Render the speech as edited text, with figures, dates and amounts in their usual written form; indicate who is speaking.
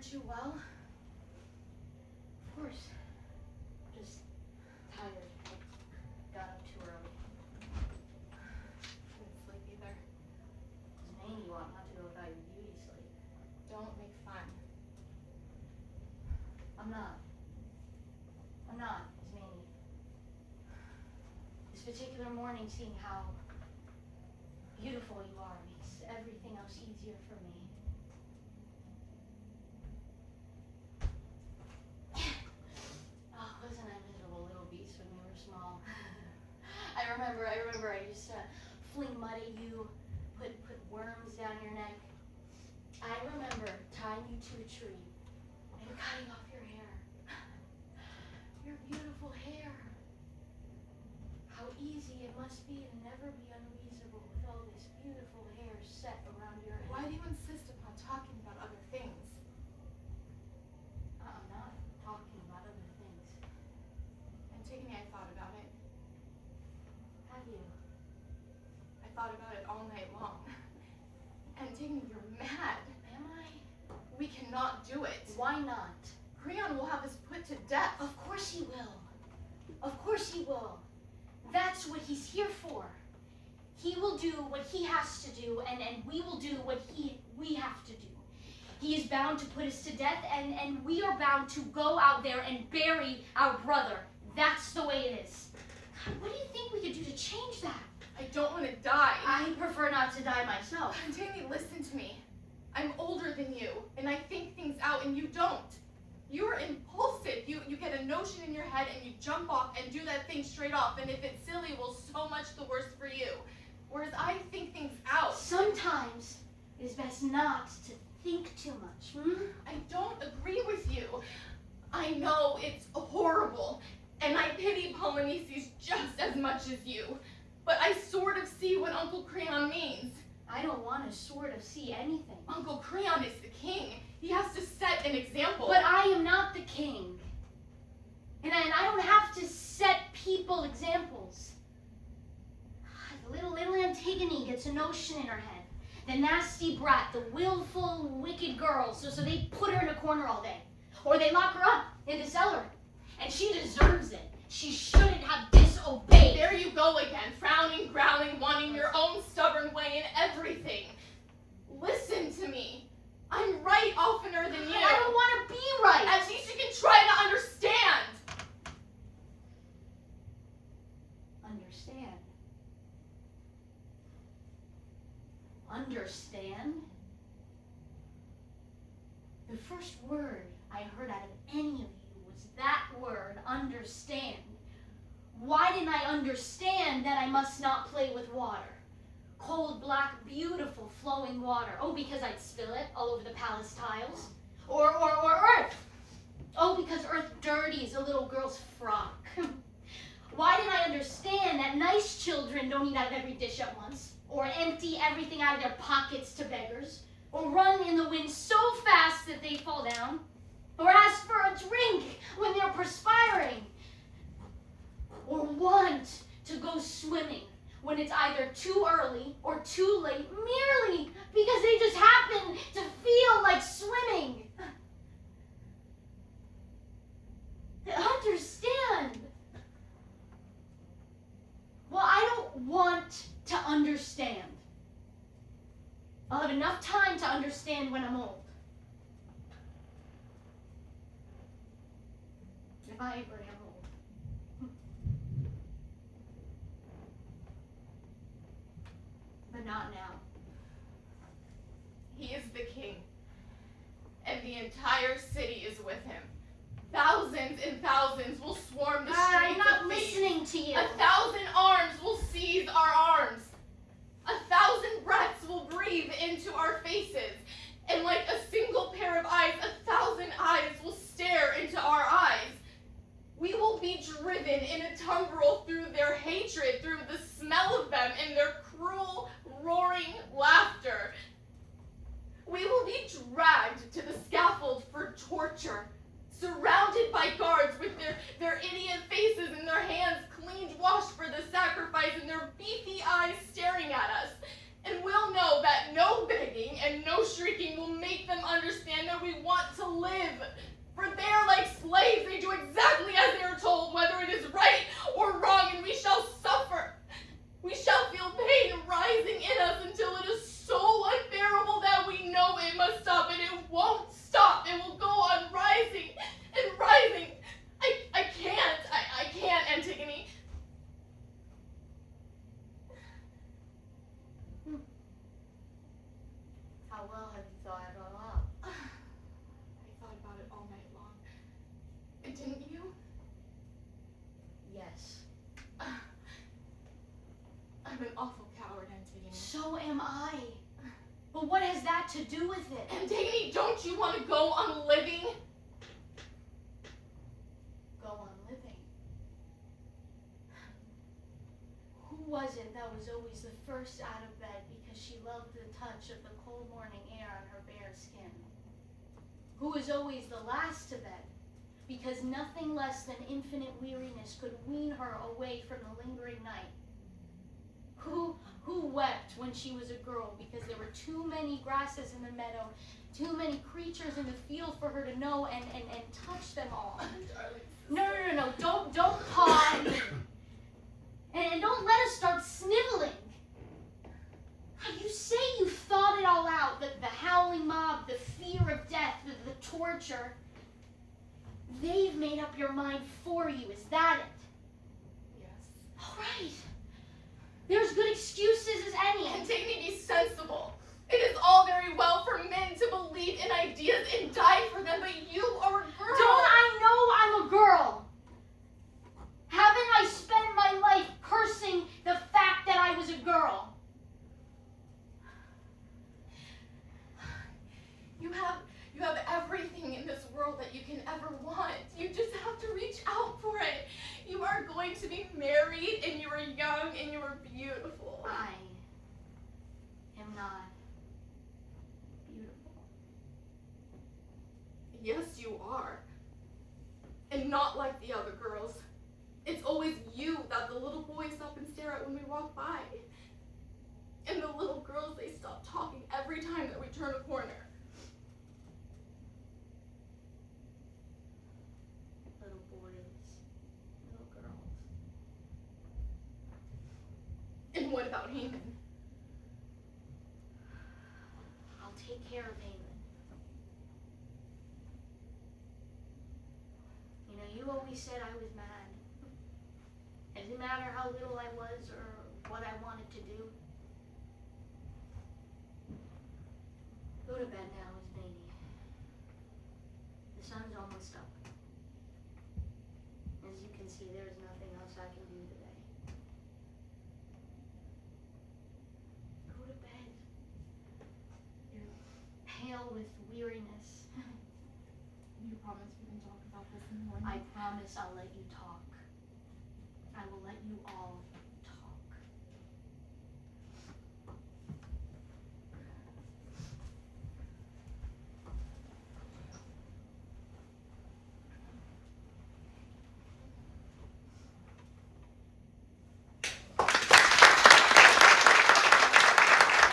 Speaker 1: Aren't you well?
Speaker 2: Of course. Just tired. I got up too early.
Speaker 1: Couldn't sleep either.
Speaker 2: Ismene, you ought not to go without your beauty sleep.
Speaker 1: Don't make fun.
Speaker 2: I'm not, Ismene. This particular morning, seeing how beautiful you are makes everything else easier for me. Oh, wasn't I miserable little beast when we were small? I remember I used to fling mud at you, put worms down your neck. I remember tying you to a tree and cutting off your hair. Your beautiful hair. How easy it must be to never be unreasonable with all this beautiful hair set around your head.
Speaker 1: Why do you insist upon talking about other things?
Speaker 2: I'm not talking about other things.
Speaker 1: Antigone, I thought about it.
Speaker 2: Have you?
Speaker 1: I thought about it all night long. Antigone, you're mad.
Speaker 2: Am I?
Speaker 1: We cannot do it.
Speaker 2: Why not?
Speaker 1: Creon will have us put to death.
Speaker 2: Of course he will. Of course he will. That's what he's here for. He will do what he has to do, and we will do what we have to do. He is bound to put us to death, and we are bound to go out there and bury our brother. That's the way it is. God, what do you think we could do to change that?
Speaker 1: I don't want to die.
Speaker 2: I prefer not to die myself.
Speaker 1: Antigone, listen to me. I'm older than you, and I think things out, and you don't. You're impulsive. You get a notion in your head, and you jump off and do that thing straight off, and if it's silly, well, so much the worse for you. Whereas I think things out.
Speaker 2: Sometimes it is best not to think too much.
Speaker 1: I don't agree with you. I know it's horrible, and I pity Polynesius just as much as you. But I sort of see what Uncle Creon means.
Speaker 2: I don't want to sort of see anything.
Speaker 1: Uncle Creon is the king. He has to set an example.
Speaker 2: But I am not the king. And I don't have to set people examples. Little Antigone gets a notion in her head. The nasty brat, the willful, wicked girl. So they put her in a corner all day. Or they lock her up in the cellar. And she deserves it. She shouldn't have disobeyed.
Speaker 1: There you go again, frowning, growling, wanting your own stubborn way in everything. Listen to me. I'm right oftener than you.
Speaker 2: I don't want to be right.
Speaker 1: At least you can try to understand.
Speaker 2: Understand? Understand? The first word I heard out of any of you was that word, understand. Why didn't I understand that I must not play with water? Cold, black, beautiful, flowing water. Oh, because I'd spill it all over the palace tiles. Or earth. Oh, because earth dirties a little girl's frock. Why didn't I understand that nice children don't eat out of every dish at once? Or empty everything out of their pockets to beggars? Or run in the wind so fast that they fall down? Or ask for a drink when they're perspiring? Or want to go swimming when it's either too early or too late, merely because they just happen to feel like swimming. Understand. Well, I don't want to understand. I'll have enough time to understand when I'm old. If I ever am old. But not now.
Speaker 1: He is the king, and the entire city is with him. Thousands and thousands will swarm the streets.
Speaker 2: I'm not
Speaker 1: of Thebes.
Speaker 2: listening to you.
Speaker 1: 1,000 arms will seize our arms. 1,000 breaths will breathe into our faces. And like a single pair of eyes, 1,000 eyes will stare into our eyes. We will be driven in a tumbril through their hatred, through the smell of them and their cruel, roaring laughter. We will be dragged to the scaffold for torture, surrounded by guards with their idiot faces and their hands cleaned washed for the sacrifice and their beefy
Speaker 2: How well have you thought it all out?
Speaker 1: I thought about it all night long. Didn't you?
Speaker 2: Yes.
Speaker 1: I'm an awful coward, Antigone.
Speaker 2: So am I. But what has that to do with it?
Speaker 1: Antigone, don't you want to go on living?
Speaker 2: Go on living. Who was it that was always the first out of bed because she loved the touch of the cold morning air on her bare skin? Who was always the last to bed because nothing less than infinite weariness could wean her away from the lingering night? Who wept when she was a girl because there were too many grasses in the meadow, too many creatures in the field for her to know and touch them all? No. Don't paw at me. And don't let us start sniveling. You say you thought it all out, the howling mob, the fear of death, the torture. They've made up your mind for you, is that it?
Speaker 1: Yes.
Speaker 2: All right. There's good excuses as any.
Speaker 1: Antigone, be sensible. It is all very well for men to believe in ideas and die for them, but you are a girl.
Speaker 2: Don't I know I'm a girl? Haven't I spent my life cursing the fact that I was a girl?
Speaker 1: You have everything in this world that you can ever want. You just have to reach out for it. You are going to be married, and you are young, and you are beautiful.
Speaker 2: I am not beautiful.
Speaker 1: Yes, you are. And not like the other girls. It's always you that the little boys stop and stare at when we walk by. And the little girls, they stop talking every time that we turn a corner.
Speaker 2: Little boys, little girls.
Speaker 1: And what about Haman?
Speaker 2: I'll take care of Haman. You know, you always said I was mad. It didn't matter how little I was or what I wanted to do. Go to bed now, Ismene. The sun's almost up. As you can see, there's nothing else I can do today. Go to bed. You're pale with weariness.
Speaker 1: You promise we can talk about this in the morning?
Speaker 2: I promise I'll let you talk. I will let you all